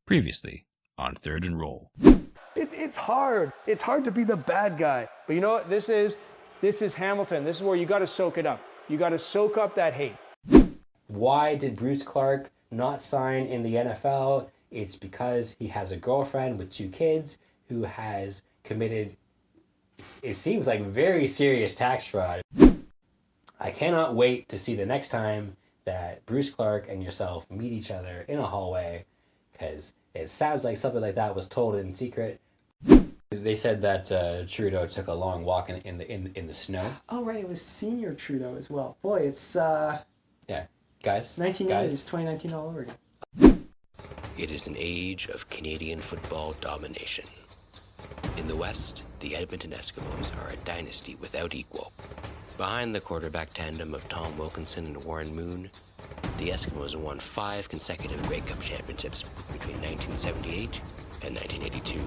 Previously on Third and Roll. It's hard. It's hard to be the bad guy. But you know what? This is Hamilton. This is where you got to soak it up. You got to soak up that hate. Why did Bruce Clark not sign in the NFL? It's because he has a girlfriend with 2 kids who has committed, it seems like, very serious tax fraud. I cannot wait to see the next time that Bruce Clark and yourself meet each other in a hallway, because it sounds like something like that was told in secret. They said that Trudeau took a long walk in the snow. Oh, right. It was senior Trudeau as well. Boy, it's... Yeah. Guys? 1980s, 2019 all over again. It is an age of Canadian football domination. In the West, the Edmonton Eskimos are a dynasty without equal. Behind the quarterback tandem of Tom Wilkinson and Warren Moon, the Eskimos won 5 consecutive Grey Cup championships between 1978 and 1982.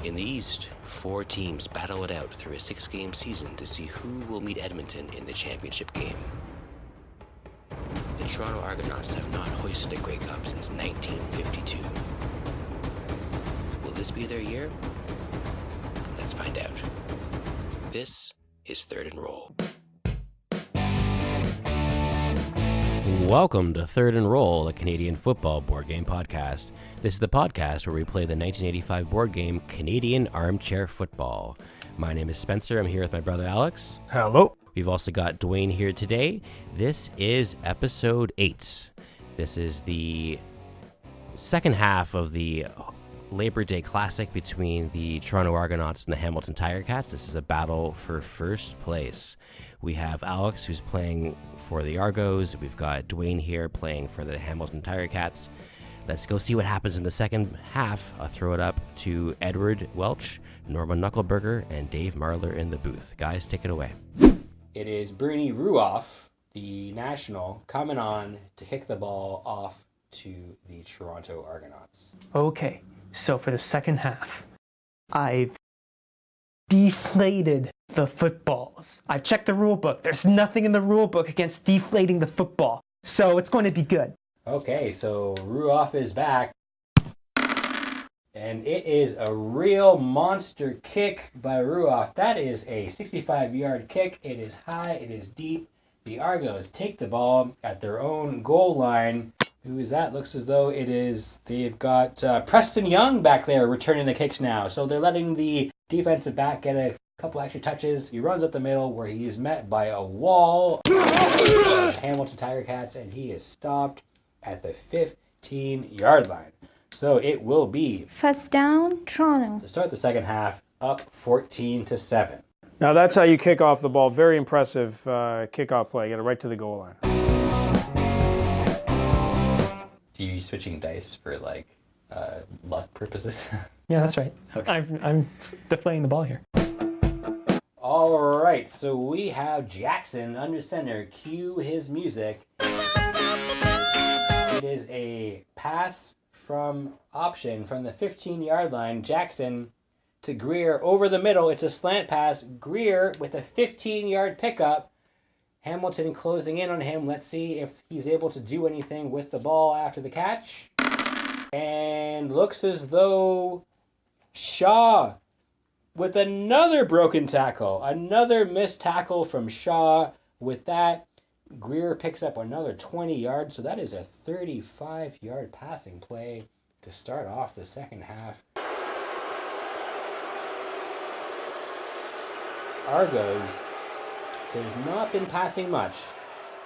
In the East, 4 teams battle it out through a 6-game season to see who will meet Edmonton in the championship game. The Toronto Argonauts have not hoisted a Grey Cup since 1952. Will this be their year? Let's find out. This is Third and Roll. Welcome to Third and Roll, a Canadian football board game podcast. This is the podcast where we play the 1985 board game Canadian Armchair Football. My name is Spencer. I'm here with my brother Alex. Hello. We've also got Dwayne here today. This is episode 8. This is the second half of the Labor Day Classic between the Toronto Argonauts and the Hamilton Tiger Cats. This is a battle for first place. We have Alex, who's playing for the Argos. We've got Dwayne here playing for the Hamilton Tiger Cats. Let's go see what happens in the second half. I'll throw it up to Edward Welch, Norman Knuckleberger, and Dave Marler in the booth. Guys, take it away. It is Bernie Ruoff, the National, coming on to kick the ball off to the Toronto Argonauts. Okay, so for the second half, I've deflated the footballs. I've checked the rule book. There's nothing in the rule book against deflating the football. So it's going to be good. Okay, so Ruoff is back. And it is a real monster kick by Ruoff. That is a 65-yard kick. It is high, it is deep. The Argos take the ball at their own goal line. Who is that? Looks as though it is, they've got Preston Young back there returning the kicks now. So they're letting the defensive back get a couple extra touches. He runs up the middle where he is met by a wall of Hamilton Tiger Cats, and he is stopped at the 15-yard line. So it will be first down, Toronto. to start the second half, up 14-7. Now that's how you kick off the ball. Very impressive kickoff play. Get it right to the goal line. Do you switching dice for luck purposes? Yeah, that's right. Okay. I'm deflating the ball here. All right, so we have Jackson under center. Cue his music. It is a pass from option from the 15-yard line. Jackson to Greer over the middle. It's a slant pass. Greer with a 15-yard pickup. Hamilton closing in on him. Let's see if he's able to do anything with the ball after the catch. And looks as though Shaw with another broken tackle. Another missed tackle from Shaw. With that, Greer picks up another 20 yards. So that is a 35-yard passing play to start off the second half. Argos, they've not been passing much,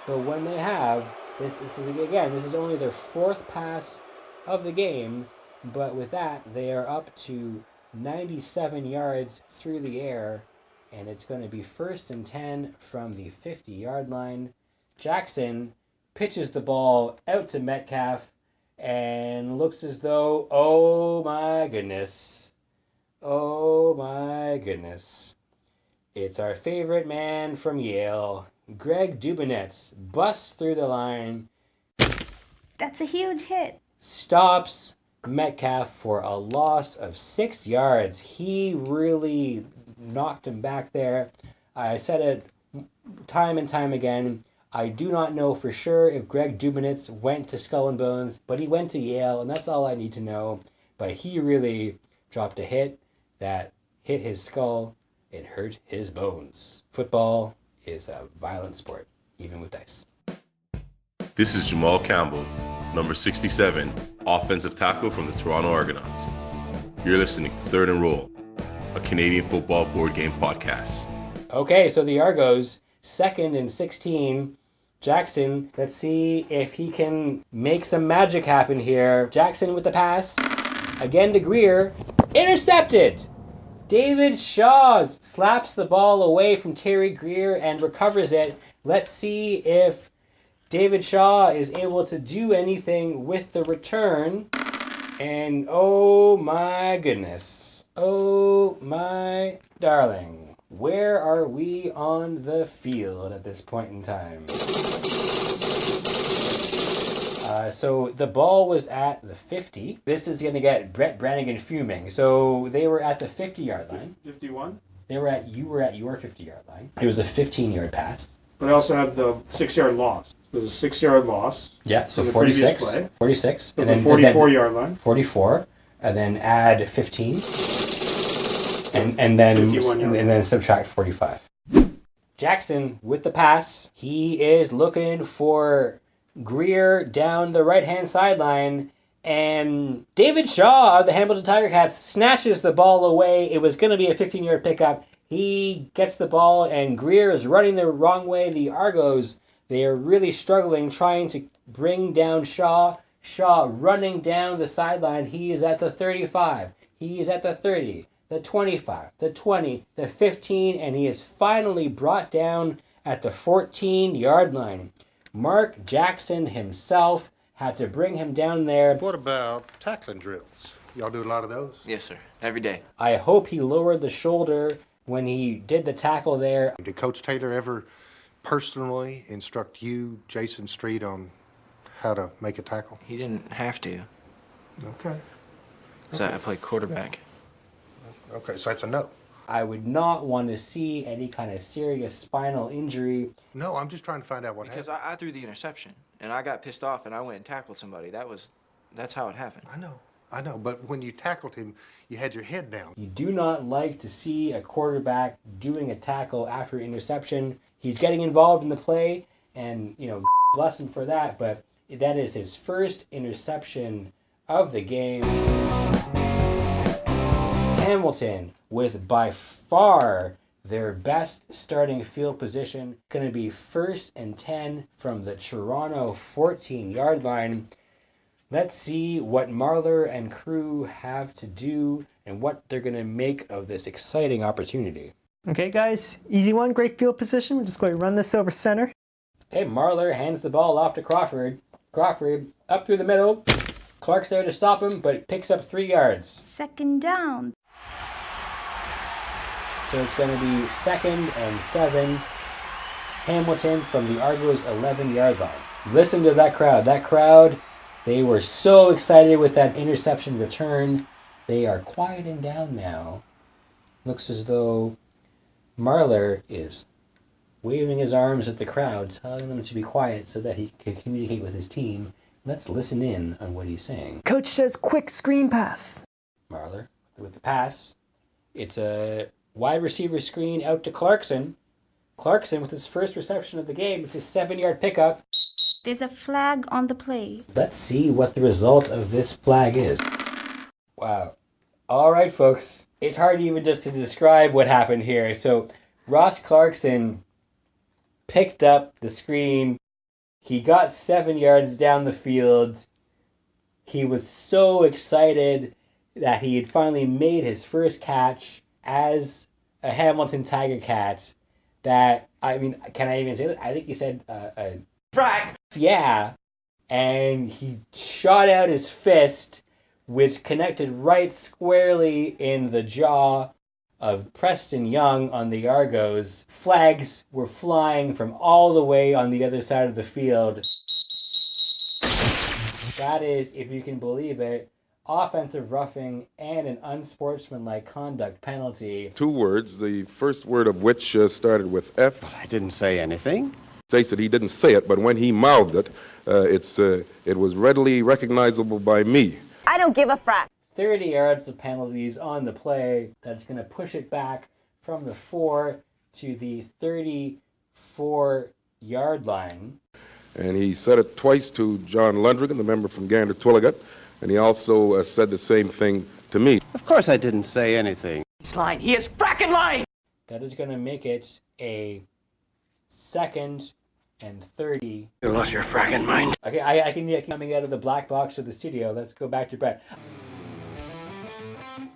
but when they have, this is only their 4th pass of the game, but with that, they are up to 97 yards through the air, and it's going to be 1st and 10 from the 50-yard line. Jackson pitches the ball out to Metcalf, and looks as though, oh my goodness, it's our favorite man from Yale, Greg Dubinetz, busts through the line. That's a huge hit. Stops Metcalf for a loss of 6 yards. He really knocked him back there. I said it time and time again. I do not know for sure if Greg Dubinitz went to Skull and Bones, but he went to Yale, and that's all I need to know. But he really dropped a hit that hit his skull. It hurt his bones. Football is a violent sport, even with dice. This is Jamal Campbell, number 67, offensive tackle from the Toronto Argonauts. You're listening to Third and Roll, a Canadian football board game podcast. Okay, so the Argos, 2nd and 16. Jackson, let's see if he can make some magic happen here. Jackson with the pass. Again to Greer. Intercepted! David Shaw slaps the ball away from Terry Greer and recovers it. Let's see if David Shaw is able to do anything with the return. And oh my goodness. Oh my darling. Where are we on the field at this point in time? So the ball was at the 50. This is going to get Brett Brannigan fuming. So they were at the 50-yard line. 51. You were at your 50-yard line. It was a 15-yard pass. But I also had the 6-yard loss. There's a 6-yard loss. Yeah, so from the 46. previous play. 46. And then 44-yard line. 44. And then add 15. And then subtract 45. Jackson with the pass. He is looking for Greer down the right-hand sideline, and David Shaw of the Hamilton Tiger Cats snatches the ball away. It was going to be a 15-yard pickup. He gets the ball, and Greer is running the wrong way. The Argos, they are really struggling, trying to bring down Shaw. Shaw running down the sideline. He is at the 35. He is at the 30, the 25, the 20, the 15, and he is finally brought down at the 14-yard line. Mark Jackson himself had to bring him down there. What about tackling drills? Y'all do a lot of those? Yes, sir. Every day. I hope he lowered the shoulder when he did the tackle there. Did Coach Taylor ever personally instruct you, Jason Street, on how to make a tackle? He didn't have to. Okay. So I played quarterback. Okay, so that's a no. I would not want to see any kind of serious spinal injury. No, I'm just trying to find out what because happened. I threw the interception, and I got pissed off, and I went and tackled somebody. That's how it happened. I know, but when you tackled him, you had your head down. You do not like to see a quarterback doing a tackle after interception. He's getting involved in the play, and, bless him for that, but that is his first interception of the game. Hamilton, with by far their best starting field position, going to be 1st and 10 from the Toronto 14-yard line. Let's see what Marler and crew have to do and what they're going to make of this exciting opportunity. Okay, guys, easy one, great field position. We're just going to run this over center. Okay, Marler hands the ball off to Crawford. Crawford up through the middle. Clark's there to stop him, but picks up 3 yards. 2nd down. So it's going to be 2nd and 7. Hamilton from the Argos 11-yard line. Listen to that crowd. That crowd, they were so excited with that interception return. They are quieting down now. Looks as though Marler is waving his arms at the crowd, telling them to be quiet so that he can communicate with his team. Let's listen in on what he's saying. Coach says quick screen pass. Marler with the pass. It's a wide receiver screen out to Clarkson. Clarkson with his first reception of the game with his 7-yard pickup. There's a flag on the play. Let's see what the result of this flag is. Wow. All right, folks. It's hard even just to describe what happened here. So Ross Clarkson picked up the screen. He got 7 yards down the field. He was so excited that he had finally made his first catch as a Hamilton Tiger Cat that, can I even say that? I think he said, frack! Yeah. And he shot out his fist, which connected right squarely in the jaw of Preston Young on the Argos. Flags were flying from all the way on the other side of the field. That is, if you can believe it, offensive roughing and an unsportsmanlike conduct penalty. 2 words, the first word of which started with F. But I didn't say anything. Jason, he didn't say it, but when he mouthed it, it was readily recognizable by me. I don't give a frack. 30 yards of penalties on the play. That's going to push it back from the 4 to the 34-yard line. And he said it twice to John Lundrigan, the member from Gander Twilligat, and he also said the same thing to me. Of course I didn't say anything. He's lying. He is fracking lying. That is going to make it a 2nd and 30. You lost your fracking mind. Okay, I can hear coming out of the black box of the studio. Let's go back to Brett.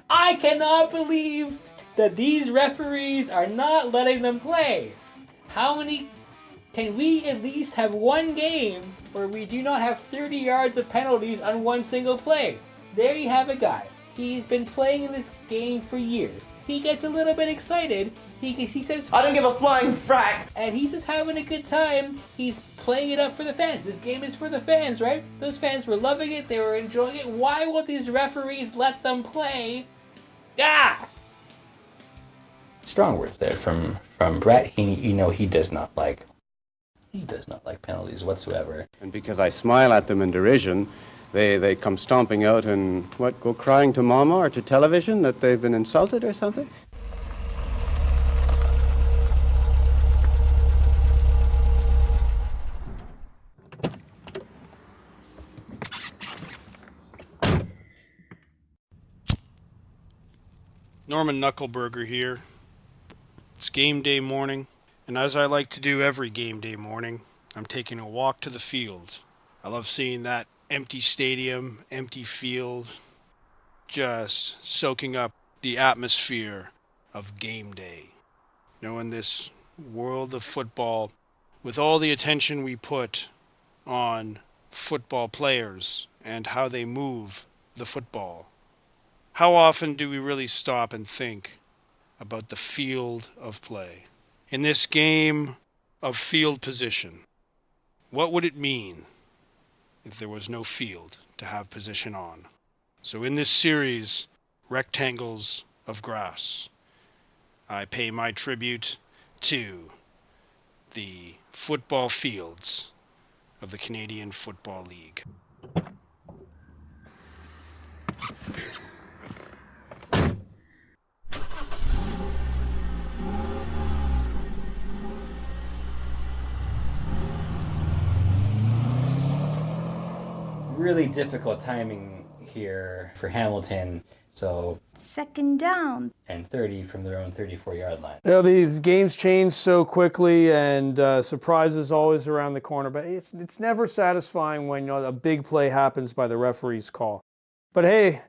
I cannot believe that these referees are not letting them play. How many... Can we at least have one game where we do not have 30 yards of penalties on one single play? There you have a guy. He's been playing in this game for years. He gets a little bit excited. He says, I don't give a flying frack. And he's just having a good time. He's playing it up for the fans. This game is for the fans, right? Those fans were loving it. They were enjoying it. Why won't these referees let them play? Ah! Strong words there from Brett. He does not like penalties whatsoever. And because I smile at them in derision, they come stomping out and, go crying to mama or to television that they've been insulted or something? Norman Knuckleberger here. It's game day morning, and as I like to do every game day morning, I'm taking a walk to the field. I love seeing that empty stadium, empty field, just soaking up the atmosphere of game day. In this world of football, with all the attention we put on football players and how they move the football, how often do we really stop and think about the field of play? In this game of field position, what would it mean if there was no field to have position on? So in this series, Rectangles of Grass, I pay my tribute to the football fields of the Canadian Football League. Really difficult timing here for Hamilton. So 2nd down. And 30 from their own 34-yard line. These games change so quickly, and surprises always around the corner. But it's never satisfying when a big play happens by the referee's call. But hey,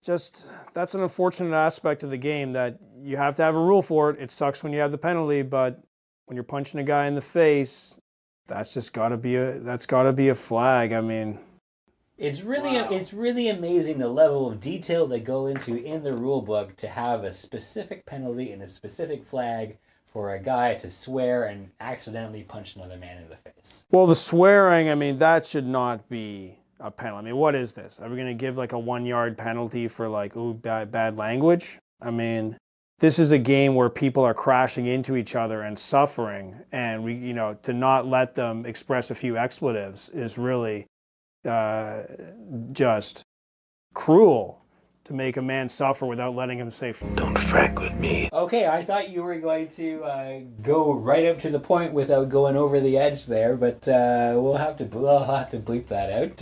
that's an unfortunate aspect of the game that you have to have a rule for it. It sucks when you have the penalty, but when you're punching a guy in the face, that's gotta be a flag. I mean. It's really amazing the level of detail they go into in the rule book to have a specific penalty and a specific flag for a guy to swear and accidentally punch another man in the face. Well, the swearing, that should not be a penalty. What is this? Are we going to give a 1-yard penalty for bad language? This is a game where people are crashing into each other and suffering, and to not let them express a few expletives is really just cruel to make a man suffer without letting him say, "Don't frack with me." Okay, I thought you were going to go right up to the point without going over the edge there, but we'll have to bleep that out.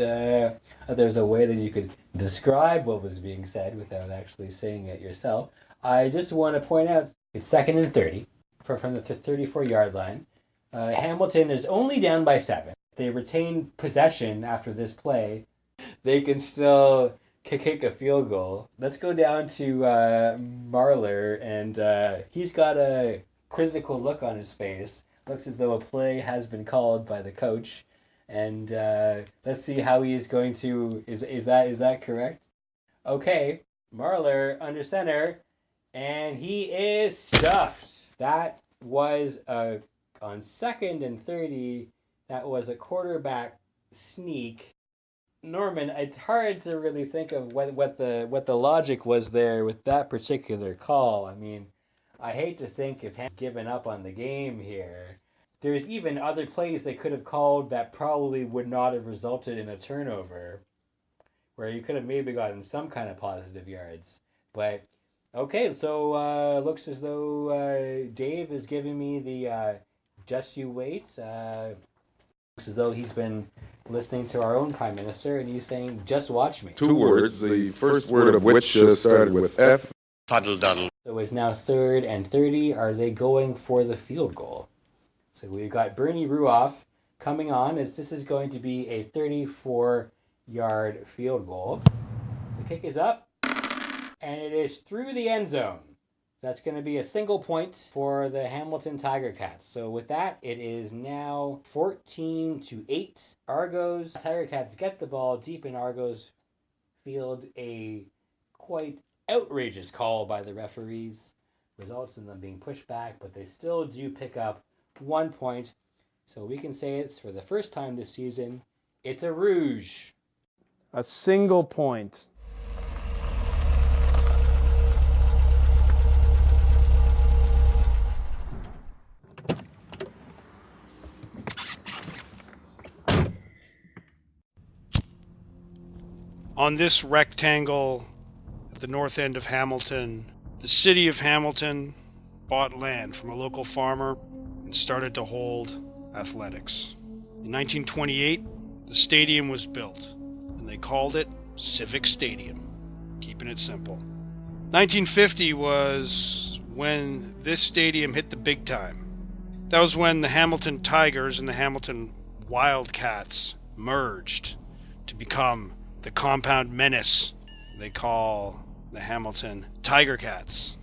There's a way that you could describe what was being said without actually saying it yourself. I just want to point out it's 2nd and 30 from the 34-yard line. Hamilton is only down by 7. They retain possession after this play. They can still kick a field goal. Let's go down to Marler, and he's got a quizzical look on his face. Looks as though a play has been called by the coach, and let's see how he is going to. Is that correct? Okay, Marler under center, and he is stuffed. That was on 2nd and 30. That was a quarterback sneak. Norman, it's hard to really think of what the logic was there with that particular call. I hate to think if Ham's given up on the game here. there's even other plays they could have called that probably would not have resulted in a turnover, where you could have maybe gotten some kind of positive yards. But, okay, so looks as though Dave is giving me the just you wait. Looks as though he's been listening to our own Prime Minister, and he's saying, just watch me. 2 words, the first word of which started with F. Fuddle duddle. So it's now 3rd and 30. Are they going for the field goal? So we've got Bernie Ruoff coming on, as this is going to be a 34-yard field goal. The kick is up, and it is through the end zone. That's going to be a single point for the Hamilton Tiger Cats. So with that, it is now 14-8. Argos. Tiger Cats get the ball deep in Argos field. A quite outrageous call by the referees results in them being pushed back, but they still do pick up 1 point. So we can say it's for the first time this season, it's a rouge. A single point. On this rectangle at the north end of Hamilton, the city of Hamilton bought land from a local farmer and started to hold athletics. In 1928, the stadium was built, and they called it Civic Stadium, keeping it simple. 1950 was when this stadium hit the big time. That was when the Hamilton Tigers and the Hamilton Wildcats merged to become the compound menace they call the Hamilton Tiger Cats.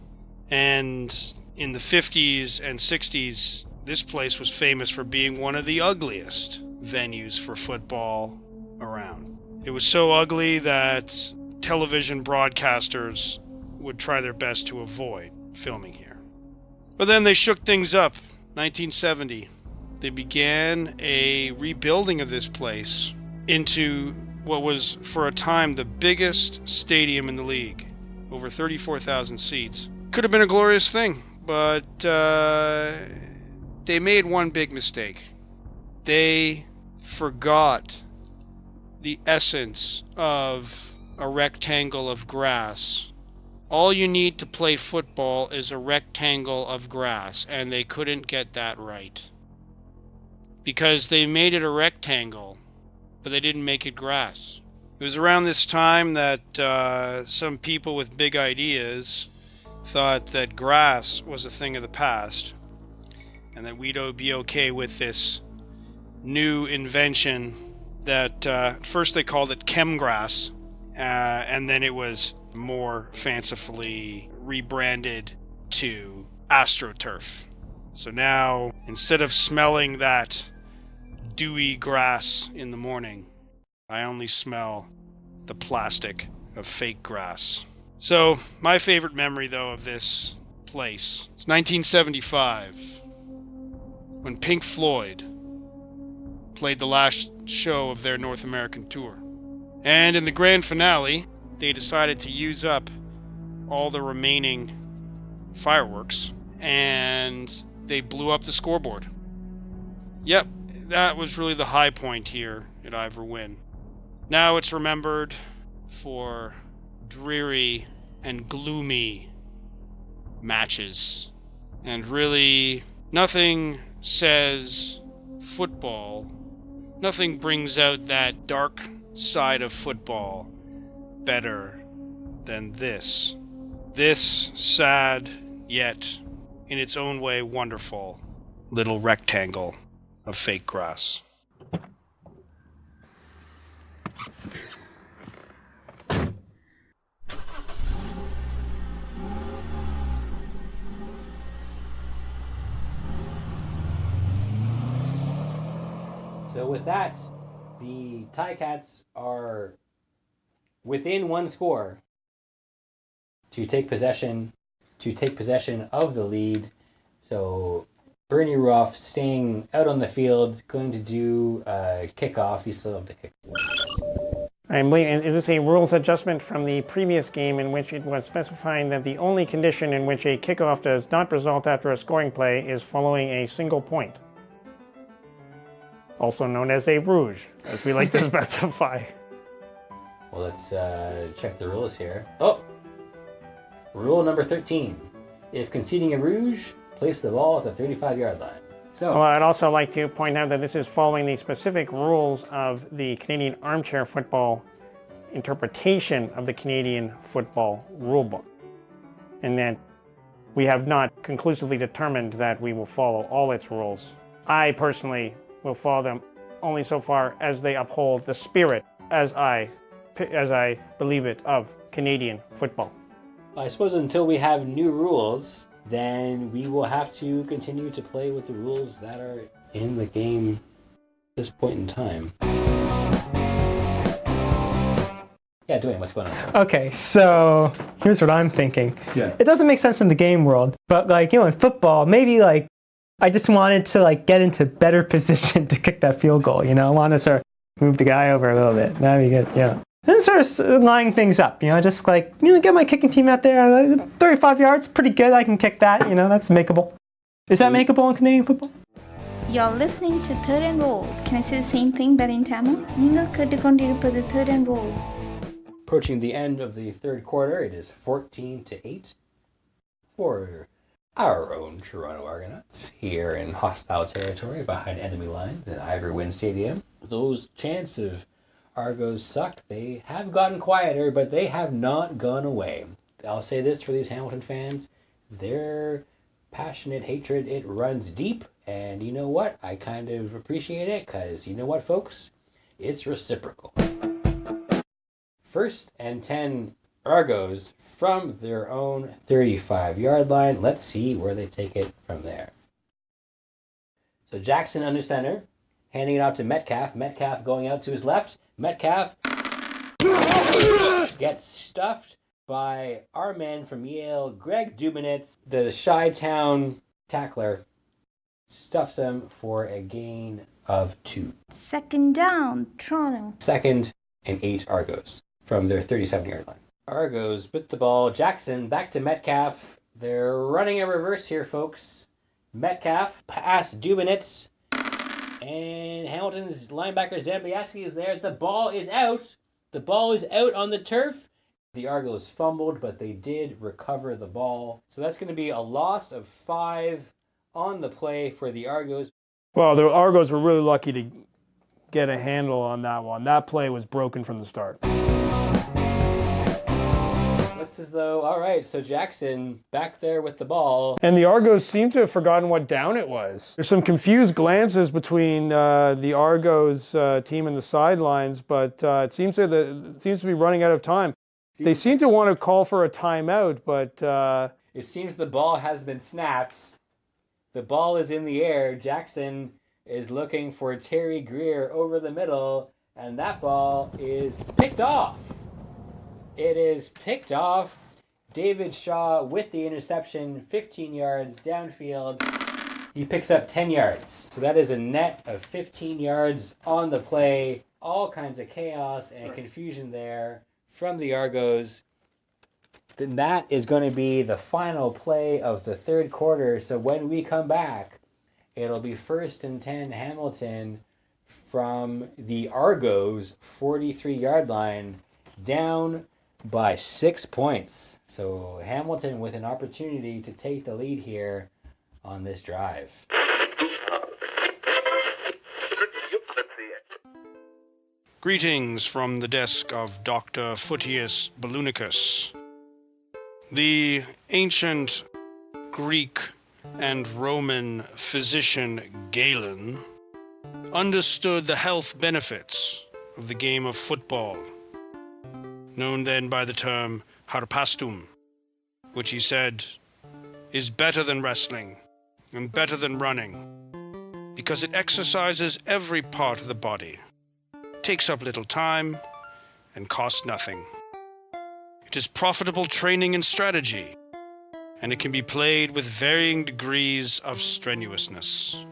And in the 50s and 60s, this place was famous for being one of the ugliest venues for football around. It was so ugly that television broadcasters would try their best to avoid filming here. But then they shook things up. 1970, they began a rebuilding of this place into what was, for a time, the biggest stadium in the league. Over 34,000 seats. Could have been a glorious thing, but they made one big mistake. They forgot the essence of a rectangle of grass. All you need to play football is a rectangle of grass, and they couldn't get that right. Because they made it a rectangle, but they didn't make it grass. It was around this time that some people with big ideas thought that grass was a thing of the past, and that we'd be okay with this new invention that first they called it chemgrass, and then it was more fancifully rebranded to AstroTurf. So now, instead of smelling that dewy grass in the morning, I only smell the plastic of fake grass. So, my favorite memory, though, of this place is 1975, when Pink Floyd played the last show of their North American tour. And in the grand finale, they decided to use up all the remaining fireworks, and they blew up the scoreboard. Yep, that was really the high point here at Ivor Wynne. Now it's remembered for dreary and gloomy matches. And really, nothing says football, nothing brings out that dark side of football better than this. This sad, yet in its own way wonderful, little rectangle of fake grass. So with that, the Ticats are within one score to take possession of the lead. So Bernie Ruoff staying out on the field, going to do a kickoff. You still have the kick. I believe, is this a rules adjustment from the previous game in which it was specifying that the only condition in which a kickoff does not result after a scoring play is following a single point? also known as a rouge, as we like to specify. Well, let's check the rules here. Oh! Rule number 13. If conceding a rouge, place the ball at the 35-yard line. So, well, I'd also like to point out that this is following the specific rules of the Canadian armchair football interpretation of the Canadian football rulebook, and that we have not conclusively determined that we will follow all its rules. I personally will follow them only so far as they uphold the spirit, as I believe it, of Canadian football. I suppose until we have new rules, then we will have to continue to play with the rules that are in the game at this point in time. Yeah, Dwayne, what's going on? Okay, so here's what I'm thinking. Yeah. It doesn't make sense in the game world, but like, in football, maybe like I just wanted to like get into better position to kick that field goal, I want to sort of move the guy over a little bit. That'd be good, And sort of lining things up, just like, get my kicking team out there. 35 yards, pretty good. I can kick that, that's makeable. Is that makeable in Canadian football? You're listening to Third and Roll. Can I say the same thing but in Tamil? நீங்கள் கேட்டுக்கொண்டிருப்பது Third and Roll. Approaching the end of the third quarter, it is 14-8 for our own Toronto Argonauts here in hostile territory behind enemy lines at Ivor Wynne Stadium. Those chants of Argos sucked. They have gotten quieter, but they have not gone away. I'll say this for these Hamilton fans. Their passionate hatred, it runs deep. And you know what? I kind of appreciate it because you know what, folks? It's reciprocal. 1st and 10 Argos from their own 35-yard line. Let's see where they take it from there. So Jackson under center, handing it out to Metcalf. Metcalf going out to his left. Metcalf gets stuffed by our man from Yale, Greg Dubinitz. The Chi-Town tackler stuffs him for a gain of 2. 2nd down, Toronto. 2nd and 8 Argos from their 37-yard line. Argos with the ball. Jackson back to Metcalf. They're running a reverse here, folks. Metcalf past Dubinitz. And Hamilton's linebacker Zambiaski is there. The ball is out. The ball is out on the turf. The Argos fumbled, but they did recover the ball. So that's going to be a loss of 5 on the play for the Argos. Well, the Argos were really lucky to get a handle on that one. That play was broken from the start. Looks as though, all right, so Jackson back there with the ball. And the Argos seem to have forgotten what down it was. There's some confused glances between the Argos team and the sidelines, but it seems to be running out of time. They seem to want to call for a timeout, but... It seems the ball has been snapped. The ball is in the air. Jackson is looking for Terry Greer over the middle, and that ball is picked off. It is picked off. David Shaw with the interception, 15 yards downfield. He picks up 10 yards. So that is a net of 15 yards on the play. All kinds of chaos and confusion there from the Argos. Then that is going to be the final play of the third quarter. So when we come back, it'll be 1st and 10 Hamilton from the Argos 43-yard line, down by 6 points. So Hamilton with an opportunity to take the lead here on this drive. Greetings from the desk of Dr. Photius Balloonicus. The ancient Greek and Roman physician Galen understood the health benefits of the game of football, known then by the term harpastum, which he said is better than wrestling and better than running because it exercises every part of the body, takes up little time, and costs nothing. It is profitable training and strategy, and it can be played with varying degrees of strenuousness.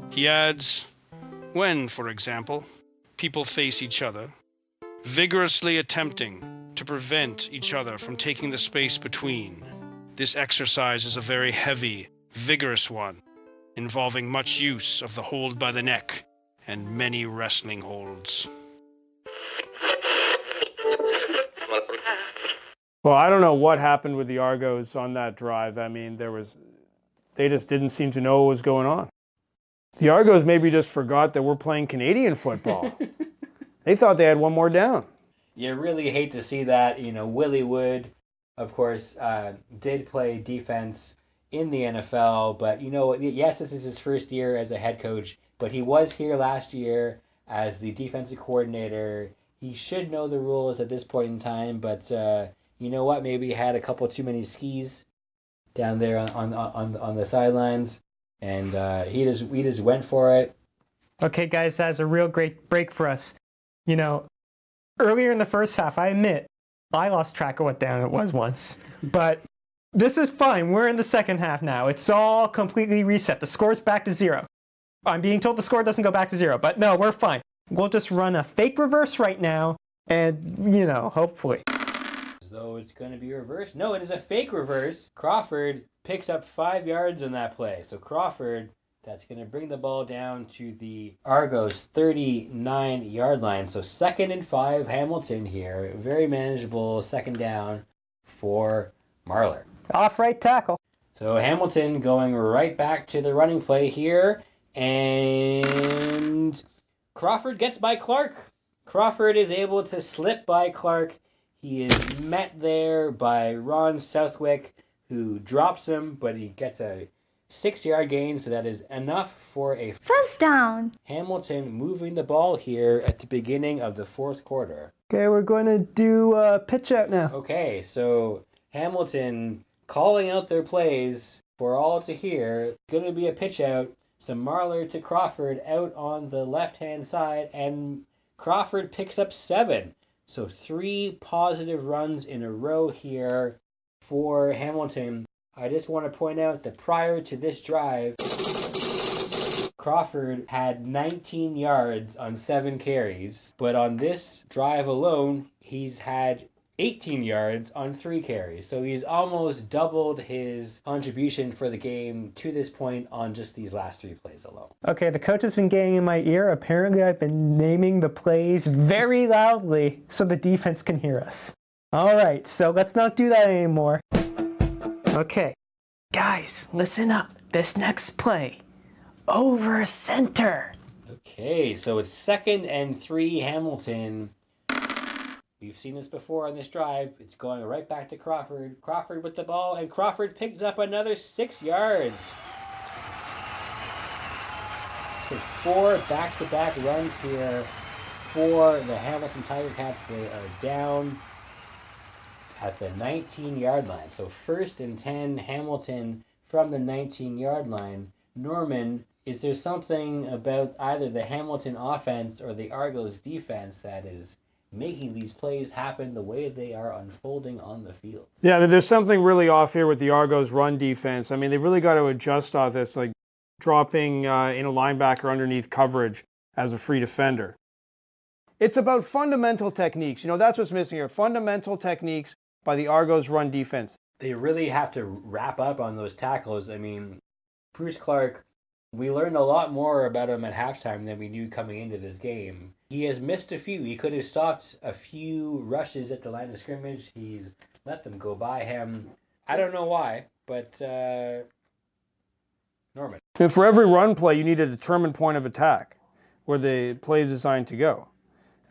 He adds, when, for example, people face each other, vigorously attempting to prevent each other from taking the space between, this exercise is a very heavy, vigorous one, involving much use of the hold by the neck and many wrestling holds. Well, I don't know what happened with the Argos on that drive. I mean, they just didn't seem to know what was going on. The Argos maybe just forgot that we're playing Canadian football. They thought they had one more down. You really hate to see that. Willie Wood, of course, did play defense in the NFL, but yes, this is his first year as a head coach, but he was here last year as the defensive coordinator. He should know the rules at this point in time, but you know what? Maybe he had a couple too many skis down there on the sidelines, and we just went for it. Okay, guys, that's a real great break for us. Earlier in the first half, I admit, I lost track of what down it was once, but this is fine. We're in the second half now. It's all completely reset. The score's back to 0. I'm being told the score doesn't go back to 0, but no, we're fine. We'll just run a fake reverse right now, and, hopefully. As though it's going to be reversed. No, it is a fake reverse. Crawford picks up 5 yards in that play. So Crawford, that's going to bring the ball down to the Argos 39-yard line. So 2nd and 5, Hamilton here. Very manageable second down for Marler. Off right tackle. So Hamilton going right back to the running play here. And Crawford gets by Clark. Crawford is able to slip by Clark. He is met there by Ron Southwick, who drops him, but he gets a 6-yard gain, so that is enough for a first down. Hamilton moving the ball here at the beginning of the 4th quarter. Okay, we're going to do a pitch out now. Okay, so Hamilton calling out their plays for all to hear. Going to be a pitch out. Some Marler to Crawford out on the left-hand side, and Crawford picks up 7. So 3 positive runs in a row here for Hamilton. I just want to point out that prior to this drive, Crawford had 19 yards on 7 carries, but on this drive alone, he's had 18 yards on 3 carries. So he's almost doubled his contribution for the game to this point on just these last 3 plays alone. Okay, the coach has been getting in my ear. Apparently, I've been naming the plays very loudly so the defense can hear us. All right, so let's not do that anymore. Okay, guys, listen up. This next play, over center. Okay, so it's 2nd and 3, Hamilton. We've seen this before on this drive. It's going right back to Crawford. Crawford with the ball, and Crawford picks up another 6 yards. So 4 back-to-back runs here for the Hamilton Tiger Cats. They are down at the 19-yard line. So 1st and 10, Hamilton from the 19-yard line. Norman, is there something about either the Hamilton offense or the Argos defense that is making these plays happen the way they are unfolding on the field? Yeah, there's something really off here with the Argos run defense. I mean, they've really got to adjust off this, like dropping in a linebacker underneath coverage as a free defender. It's about fundamental techniques. That's what's missing here. Fundamental techniques by the Argos run defense. They really have to wrap up on those tackles. I mean, Bruce Clark, we learned a lot more about him at halftime than we knew coming into this game. He has missed a few. He could have stopped a few rushes at the line of scrimmage. He's let them go by him. I don't know why, but Norman. And for every run play, you need a determined point of attack where the play is designed to go.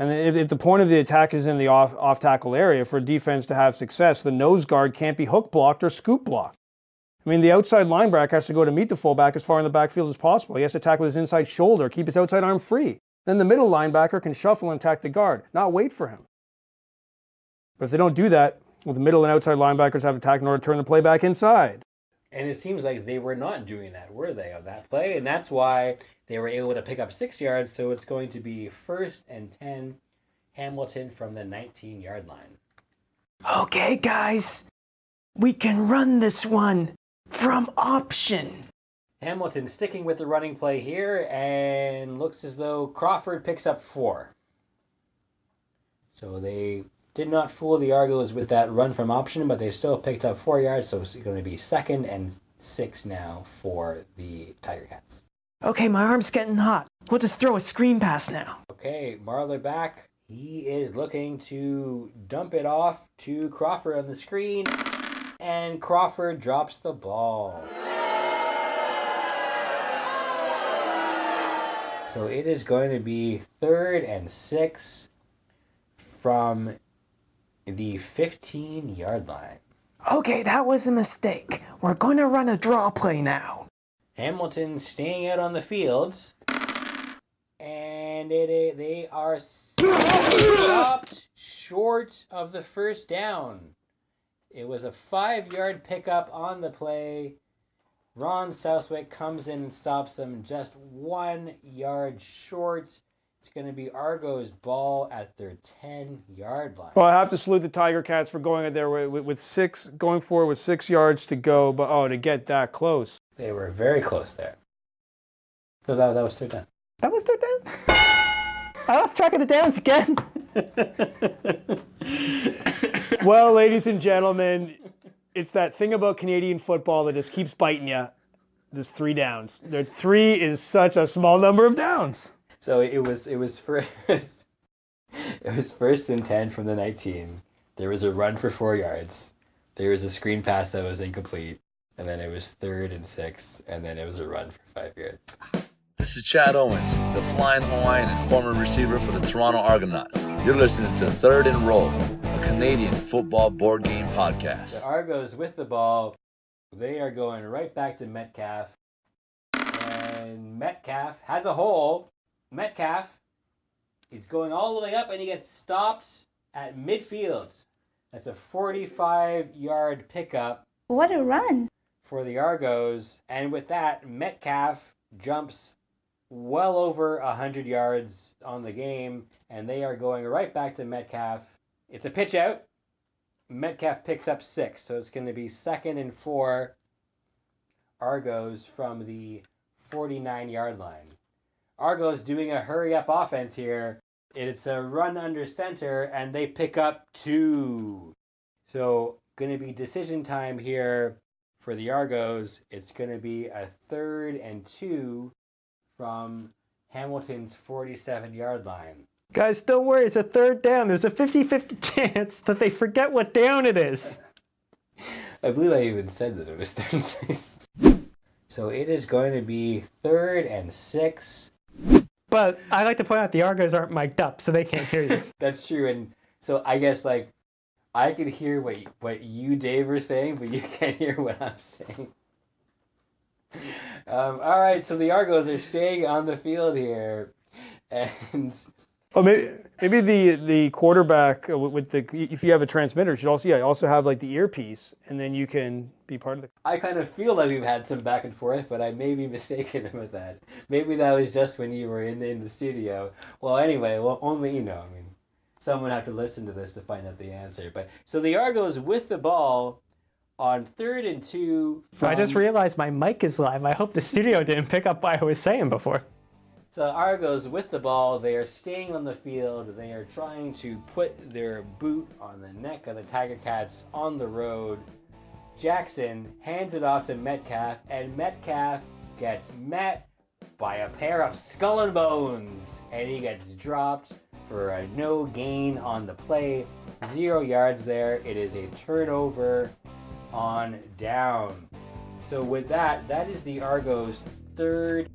And if the point of the attack is in the off-tackle area, for a defense to have success, the nose guard can't be hook blocked or scoop blocked. I mean, the outside linebacker has to go to meet the fullback as far in the backfield as possible. He has to tackle his inside shoulder, keep his outside arm free. Then the middle linebacker can shuffle and attack the guard, not wait for him. But if they don't do that, well, the middle and outside linebackers have to attack in order to turn the play back inside. And it seems like they were not doing that, were they, on that play? And that's why they were able to pick up 6 yards. So it's going to be 1st and 10, Hamilton from the 19-yard line. Okay, guys, we can run this one from option. Hamilton sticking with the running play here, and looks as though Crawford picks up 4. So they did not fool the Argos with that run from option, but they still picked up 4 yards, so it's going to be 2nd and 6 now for the Tiger Cats. Okay, my arm's getting hot. We'll just throw a screen pass now. Okay, Marler back. He is looking to dump it off to Crawford on the screen, and Crawford drops the ball. So it is going to be 3rd and 6 from the 15-yard line. Okay, that was a mistake. We're going to run a draw play now. Hamilton staying out on the field, and they are stopped short of the first down. It was a 5-yard pickup on the play. Ron Southwick comes in and stops them just 1 yard short. It's going to be Argo's ball at their 10-yard line. Well, I have to salute the Tiger Cats for going there with 6 yards to go, but to get that close. They were very close there. So that was 3rd down. That was 3rd down? I lost track of the downs again. Well, ladies and gentlemen, it's that thing about Canadian football that just keeps biting you. There's 3 downs. 3 is such a small number of downs. So it was first. It was 1st and 10 from the 19. There was a run for 4 yards. There was a screen pass that was incomplete, and then it was 3rd and 6, and then it was a run for 5 yards. This is Chad Owens, the flying Hawaiian and former receiver for the Toronto Argonauts. You're listening to 3rd and Roll, a Canadian football board game podcast. The Argos with the ball. They are going right back to Metcalf. And Metcalf has a hole. Metcalf is going all the way up, and he gets stopped at midfield. That's a 45-yard pickup. What a run. For the Argos. And with that, Metcalf jumps well over 100 yards on the game, and they are going right back to Metcalf. It's a pitch out. Metcalf picks up 6, so it's going to be 2nd and 4 Argos from the 49-yard line. Argos doing a hurry-up offense here. It's a run under center, and they pick up 2. So going to be decision time here for the Argos. It's going to be a 3rd and 2 from Hamilton's 47-yard line. Guys, don't worry. It's a 3rd down. There's a 50-50 chance that they forget what down it is. I believe I even said that it was 3rd and 6. So it is going to be 3rd and 6. But I like to point out the Argos aren't mic'd up, so they can't hear you. That's true. And so I guess, I can hear what you, Dave, are saying, but you can't hear what I'm saying. All right, so the Argos are staying on the field here, and maybe the quarterback with if you have a transmitter should also have the earpiece, and then you can be part of the. I kind of feel like we've had some back and forth, but I may be mistaken with that. Maybe that was just when you were in the studio. Well, anyway, only you know. I mean, someone would have to listen to this to find out the answer. But so the Argos with the ball. On 3rd and 2. I just realized my mic is live. I hope the studio didn't pick up what I was saying before. So Argos with the ball. They are staying on the field. They are trying to put their boot on the neck of the Tiger Cats on the road. Jackson hands it off to Metcalf, and Metcalf gets met by a pair of skull and bones, and he gets dropped for a no gain on the play. 0 yards there. It is a turnover on down. So with that is the Argos' 3rd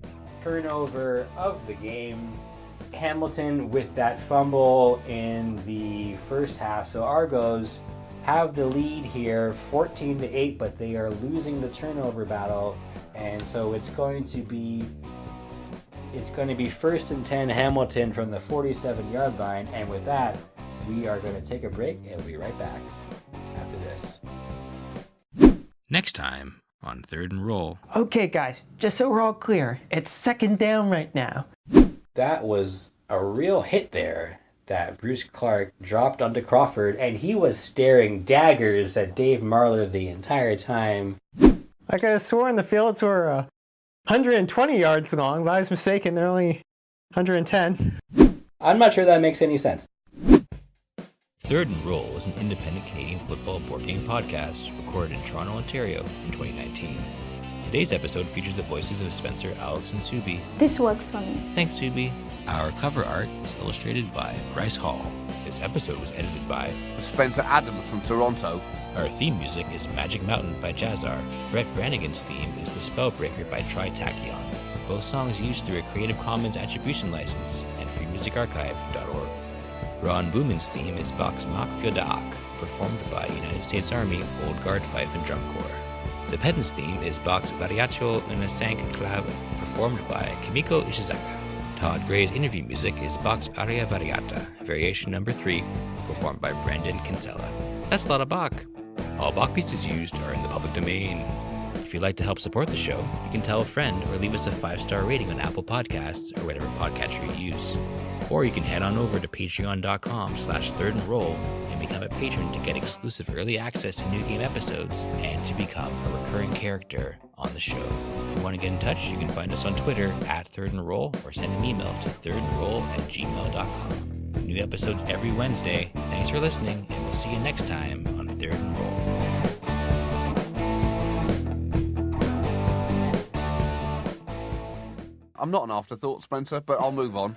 turnover of the game. Hamilton with that fumble in the first half. So Argos have the lead here 14-8, but they are losing the turnover battle, and so it's going to be 1st and 10 Hamilton from the 47-yard line. And with that, we are going to take a break and we'll be right back after this. Next time on 3rd and Roll. Okay, guys, just so we're all clear, it's 2nd down right now. That was a real hit there that Bruce Clark dropped onto Crawford, and he was staring daggers at Dave Marler the entire time. I could have sworn the fields were 120 yards long, but I was mistaken. They're only 110. I'm not sure that makes any sense. 3rd and Roll is an independent Canadian football board game podcast recorded in Toronto, Ontario in 2019. Today's episode features the voices of Spencer, Alex, and Subi. This works for me. Thanks, Subi. Our cover art is illustrated by Bryce Hall. This episode was edited by Spencer Adams from Toronto. Our theme music is Magic Mountain by Jazzar. Brett Brannigan's theme is The Spellbreaker by Tritachyon. Both songs used through a Creative Commons Attribution License and freemusicarchive.org. Ron Booman's theme is Bach's Mach für Daak, performed by United States Army Old Guard Fife and Drum Corps. The Pedant's theme is Bach's Variato una 5 clave, performed by Kimiko Ishizaka. Todd Gray's interview music is Bach's Aria Variata, variation number 3, performed by Brandon Kinsella. That's a lot of Bach. All Bach pieces used are in the public domain. If you'd like to help support the show, you can tell a friend or leave us a 5-star rating on Apple Podcasts or whatever podcatcher you use. Or you can head on over to patreon.com/thirdandroll and become a patron to get exclusive early access to new game episodes and to become a recurring character on the show. If you want to get in touch, you can find us on Twitter @thirdandroll or send an email to thirdandroll@gmail.com. New episodes every Wednesday. Thanks for listening, and we'll see you next time on Third and Roll. I'm not an afterthought, Spencer, but I'll move on.